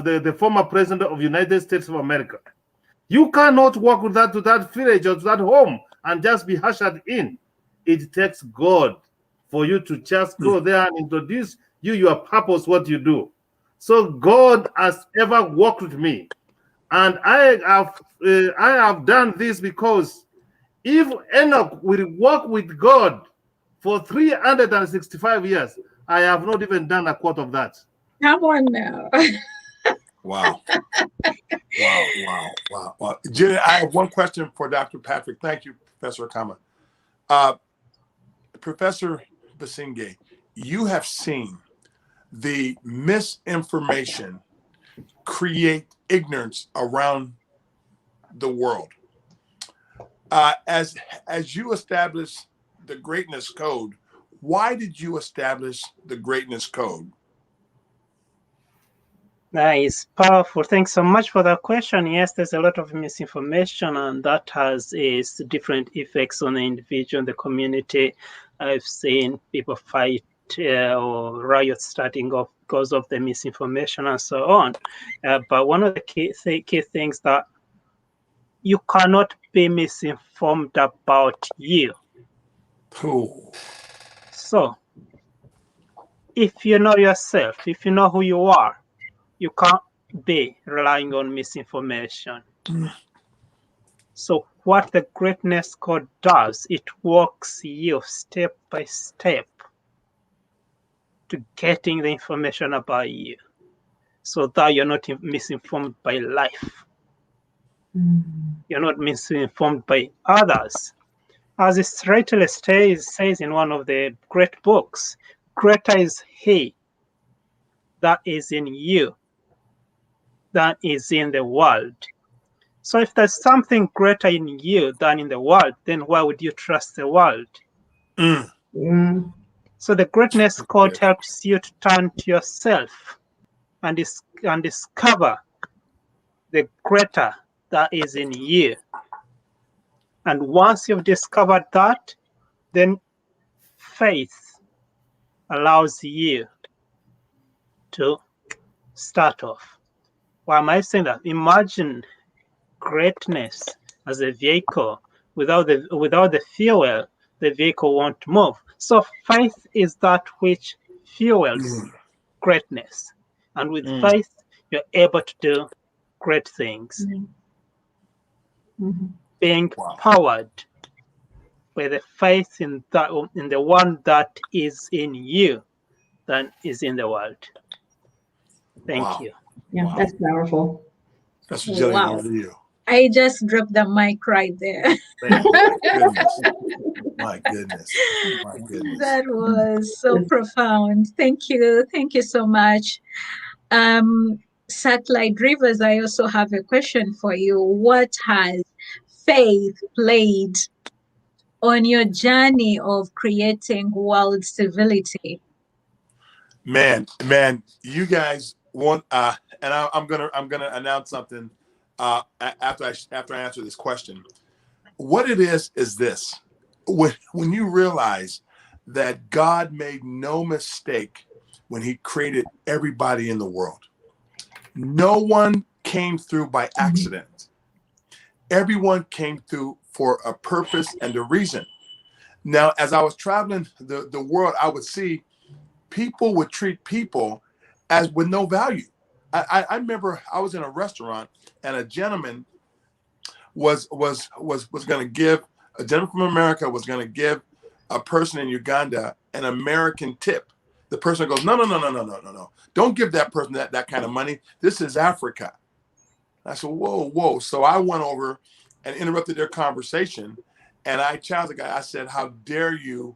the former president of the United States of America. You cannot walk with that to that village or to that home and just be ushered in. It takes God for you to just go there and introduce you your purpose, what you do. So God has ever walked with me, and I have done this because if Enoch will walk with God for 365 years, I have not even done a quarter of that. Come on now. Wow. Wow. Jenny, I have one question for Dr. Patrick. Thank you, Professor Akama. Professor Busingye, you have seen the misinformation create ignorance around the world. As you established the Greatness Code, why did you establish the Greatness Code? Nice, powerful. Thanks so much for that question. Yes, there's a lot of misinformation, and that has different effects on the individual and the community. I've seen people fight or riots starting off because of the misinformation and so on. But one of the key things that you cannot be misinformed about you. Cool. So, if you know yourself, if you know who you are, you can't be relying on misinformation. So what the Greatness Code does, it walks you step by step to getting the information about you so that you're not misinformed by life. You're not misinformed by others. As it rightly says in one of the great books, greater is he that is in you than is in the world. So if there's something greater in you than in the world, then why would you trust the world? So the Greatness Code helps you to turn to yourself and discover the greater that is in you. And once you've discovered that, then faith allows you to start off. Why am I saying that? Imagine greatness as a vehicle. Without the fuel, the vehicle won't move. So faith is that which fuels greatness. And with faith, you're able to do great things. Being powered by the faith in the one that is in you than is in the world. Thank you. Yeah, that's powerful. That's what Jenny over to you. I just dropped the mic right there. My goodness. That was so profound. Thank you so much. Clyde Rivers, I also have a question for you. What has faith played on your journey of creating world civility? Man, you guys want and I'm gonna announce something after I answer this question. What it is this: when you realize that God made no mistake when He created everybody in the world. No one came through by accident. Everyone came through for a purpose and a reason. Now, as I was traveling the world, I would see people would treat people as with no value. I remember I was in a restaurant and a gentleman was going to give, a gentleman from America was going to give a person in Uganda an American tip. The person goes, no. Don't give that person that kind of money. This is Africa. I said, whoa. So I went over and interrupted their conversation. And I challenged the guy. I said, how dare you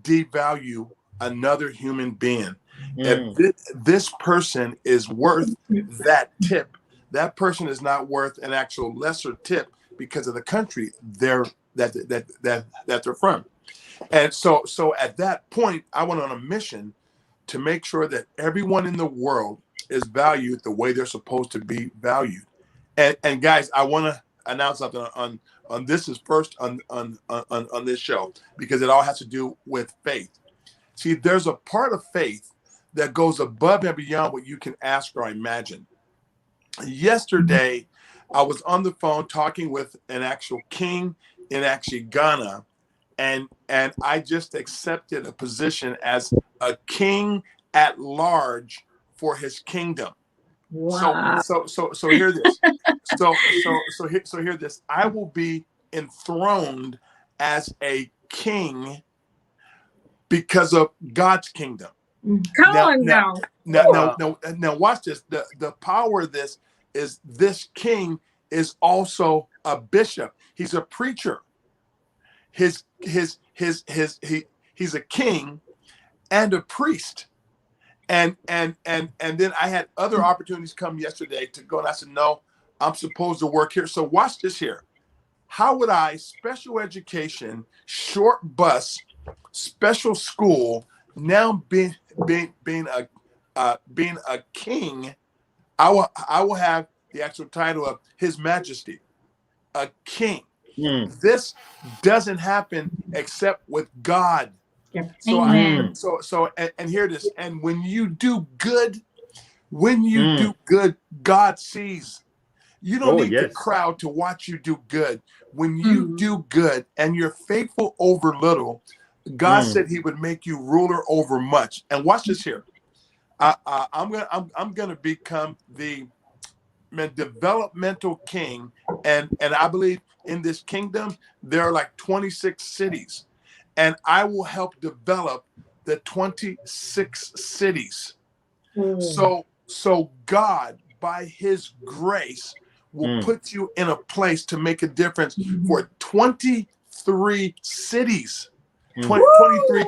devalue another human being? If this person is worth that tip, that person is not worth an actual lesser tip because of the country that they're from. And so at that point, I went on a mission to make sure that everyone in the world is valued the way they're supposed to be valued. And guys, I want to announce something on this is first on this show, because it all has to do with faith. See, there's a part of faith that goes above and beyond what you can ask or imagine. Yesterday, I was on the phone talking with an actual king in actually Ghana, and I just accepted a position as a king at large for his kingdom. Wow. So hear this. So hear this. I will be enthroned as a king because of God's kingdom. Now, watch this. The power of this is this king is also a bishop. He's a preacher. He's a king and a priest. And then I had other opportunities come yesterday to go, and I said, no, I'm supposed to work here. So watch this here. How would I, special education, short bus, special school, now being a king, I will have the actual title of His Majesty, a king. This doesn't happen except with God. So and hear this. And when you do good, God sees. You don't need the crowd to watch you do good. When you do good and you're faithful over little, God said He would make you ruler over much. And watch this here. I'm gonna become the developmental king, and I believe in this kingdom there are like 26 cities, and I will help develop the 26 cities. So God, by His grace, will put you in a place to make a difference for 23 cities. 23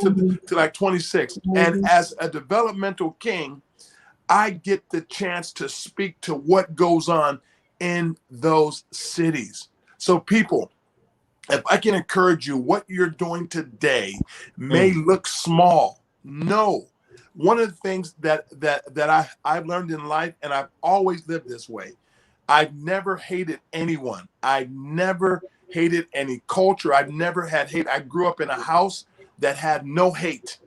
to like 26. And as a developmental king, I get the chance to speak to what goes on in those cities. So people, if I can encourage you, what you're doing today may look small. No. One of the things that I've learned in life, and I've always lived this way, I've never hated anyone. I've never hated any culture. I've never had hate. I grew up in a house that had no hate.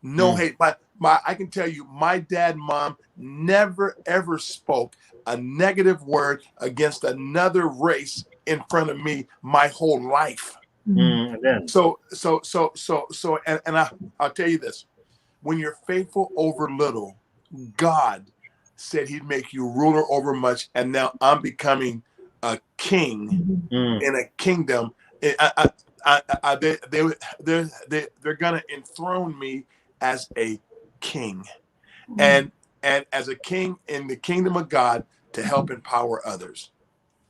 No hate. I can tell you, my dad and mom never, ever spoke a negative word against another race in front of me my whole life. So I'll tell you this. When you're faithful over little, God said He'd make you ruler over much. And now I'm becoming a king in a kingdom. They're gonna enthrone me as a king, and as a king in the kingdom of God to help empower others.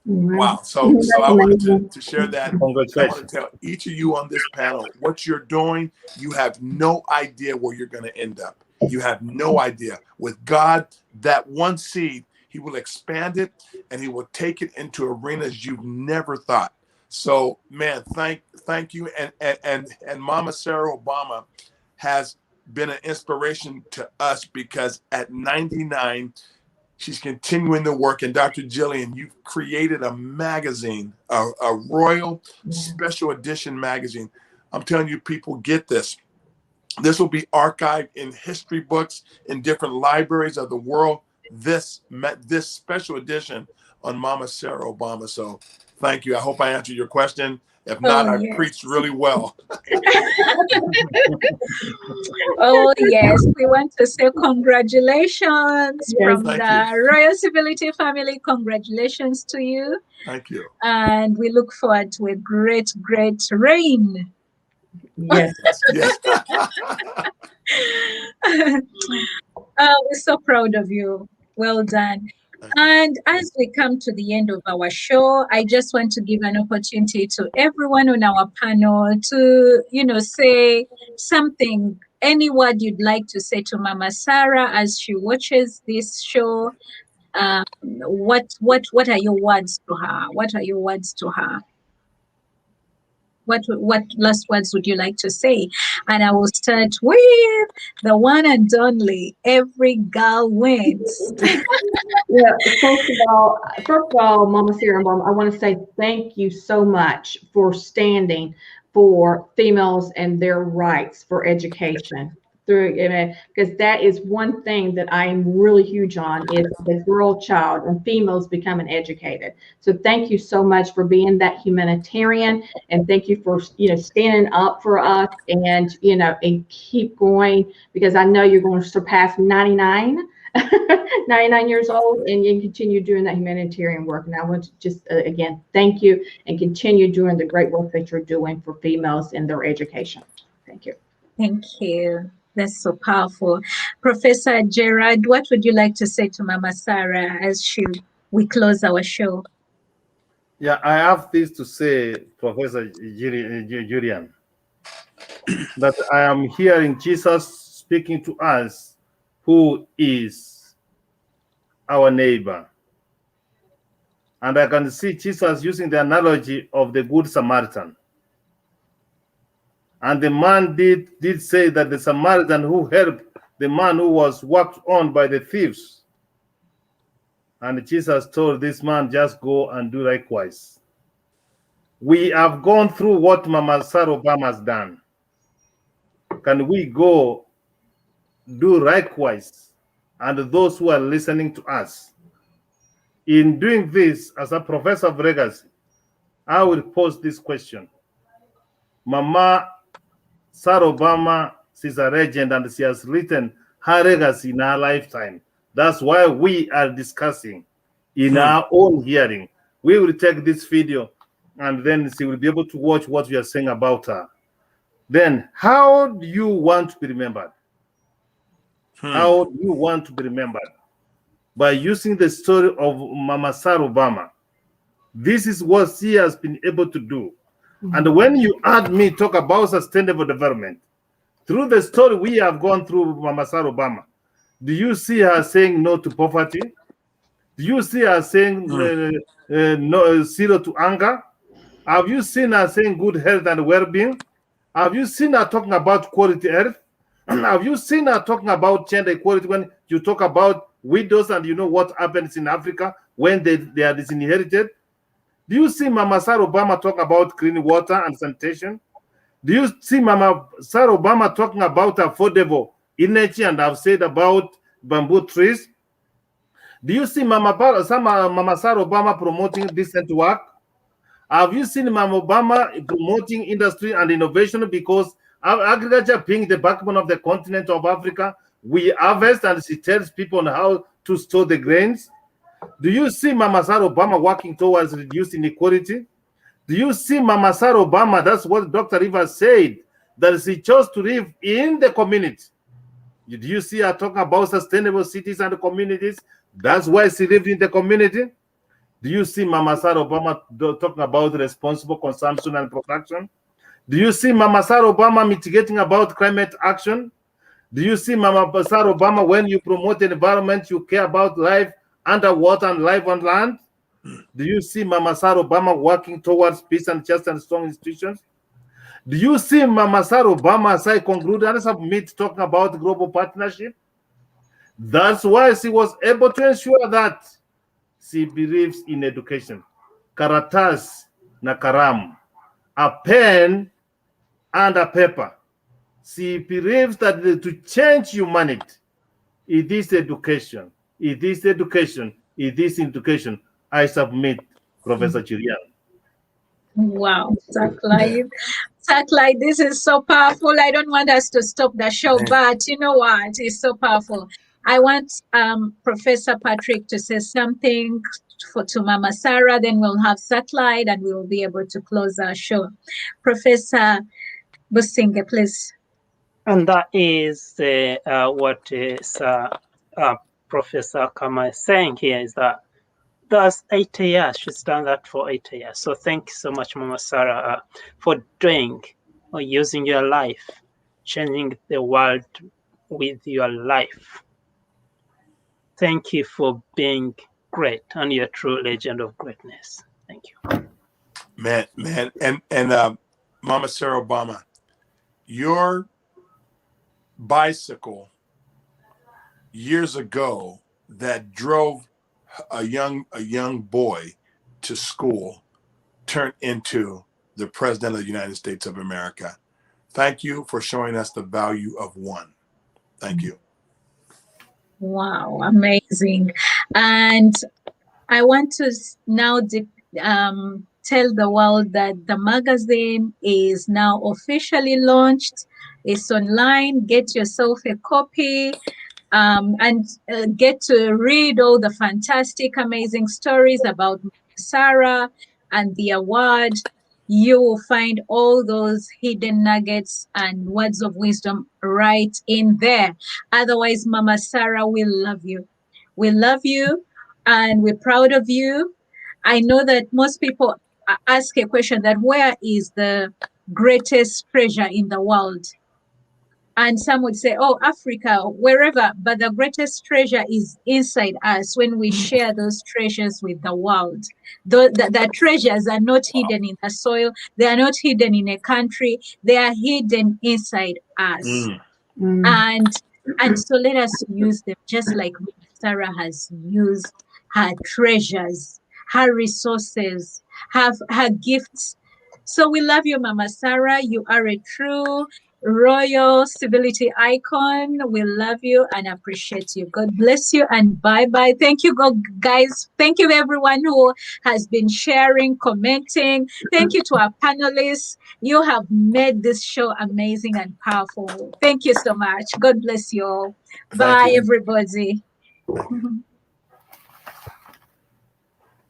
Wow. So I wanted to share that. I want to tell each of you on this panel what you're doing. You have no idea where you're going to end up. You have no idea. With God, that one seed, He will expand it, and he will take it into arenas you've never thought. So, man, thank you. And Mama Sarah Obama has been an inspiration to us, because at 99, she's continuing the work. And Dr. Jillian, you've created a magazine, a royal special edition magazine. I'm telling you, people, get this. This will be archived in history books in different libraries of the world. This special edition on Mama Sarah Obama. So thank you. I hope I answered your question. If not, I preached really well. Oh, yes. We want to say congratulations from the Royal Civility family. Congratulations to you. Thank you. And we look forward to a great, great reign. Yes. Yes. We're so proud of you. Well done. And as we come to the end of our show, I just want to give an opportunity to everyone on our panel to, say something, any word you'd like to say to Mama Sarah as she watches this show. What are your words to her? What are your words to her? What last words would you like to say? And I will start with the one and only, every girl wins. Yeah, first of all, Mama Sarah, I want to say thank you so much for standing for females and their rights for education. Because that is one thing that I am really huge on, is the girl child and females becoming educated. So thank you so much for being that humanitarian, and thank you for standing up for us, and and keep going, because I know you're going to surpass 99 years old, and you continue doing that humanitarian work. And I want to just again thank you, and continue doing the great work that you're doing for females in their education. Thank you. Thank you. That's so powerful. Professor Gerard, what would you like to say to Mama Sarah as we close our show? Yeah, I have this to say, Professor Julian, that I am hearing Jesus speaking to us, who is our neighbor. And I can see Jesus using the analogy of the Good Samaritan. And the man did say that the Samaritan who helped the man who was walked on by the thieves. And Jesus told this man, just go and do likewise. We have gone through what Mama Sarah Obama has done. Can we go do likewise? And those who are listening to us, in doing this, as a professor of legacy, I will pose this question. Mama Sarah Obama, she's a legend, and she has written her legacy in her lifetime. That's why we are discussing in our own hearing. We will take this video, and then she will be able to watch what we are saying about her. Then, how do you want to be remembered? How do you want to be remembered? By using the story of Mama Sarah Obama. This is what she has been able to do. And when you add me talk about sustainable development, through the story we have gone through Mama Sarah Obama, do you see her saying no to poverty? Do you see her saying no, zero to anger? Have you seen her saying good health and well-being? Have you seen her talking about quality earth? Have you seen her talking about gender equality when you talk about widows and you know what happens in Africa when they are disinherited? Do you see Mama Sarah Obama talk about clean water and sanitation? Do you see Mama Sarah Obama talking about affordable energy, and I've said about bamboo trees? Do you see Mama Sarah Obama promoting decent work? Have you seen Mama Obama promoting industry and innovation? Because agriculture being the backbone of the continent of Africa, we harvest, and she tells people on how to store the grains. Do you see Mama Sarah Obama working towards reducing inequality? Do you see Mama Sarah Obama, that's what Dr. Rivers said, that she chose to live in the community? Do you see her talking about sustainable cities and communities? That's why she lived in the community. Do you see Mama Sarah Obama talking about responsible consumption and production? Do you see Mama Sarah Obama mitigating about climate action? Do you see Mama Sarah Obama, when you promote the environment, you care about life underwater and live on land? Do you see Mama Sarah Obama working towards peace and justice and strong institutions? Do you see Mama Sarah Obama, as I conclude and submit, talking about global partnership? That's why she was able to ensure that she believes in education. Karatas na karamu, a pen and a paper. She believes that to change humanity, it is education. It is education. It is education. I submit, Professor Julian. Wow, Sir Clyde. Sir Clyde, this is so powerful. I don't want us to stop the show, but you know what? It's so powerful. I want Professor Patrick to say something to Mama Sarah, then we'll have Sir Clyde and we will be able to close our show. Professor Busingye, please. And that is what Professor Kama is saying here, is that that's 80 years. She's done that for 80 years. So thank you so much, Mama Sarah, for doing or using your life, changing the world with your life. Thank you for being great, and you're a true legend of greatness. Thank you. Man, and Mama Sarah Obama, your bicycle years ago that drove a young boy to school turned into the President of the United States of America. Thank you for showing us the value of one. Thank you. Wow, amazing. And I want to now tell the world that the magazine is now officially launched. It's online. Get yourself a copy. And get to read all the fantastic, amazing stories about Sarah and the award. You will find all those hidden nuggets and words of wisdom right in there. Otherwise, Mama Sarah, we love you. We love you and we're proud of you. I know that most people ask a question that where is the greatest treasure in the world? And some would say, oh, Africa, wherever. But the greatest treasure is inside us when we share those treasures with the world. The treasures are not hidden in the soil. They are not hidden in a country. They are hidden inside us. And so let us use them just like Sarah has used her treasures, her resources, her gifts. So we love you, Mama Sarah. You are a true royal civility icon. We love you and appreciate you. God bless you and bye-bye. Thank you, guys. Thank you, everyone who has been sharing, commenting. Thank you to our panelists. You have made this show amazing and powerful. Thank you so much. God bless you all. Bye, everybody.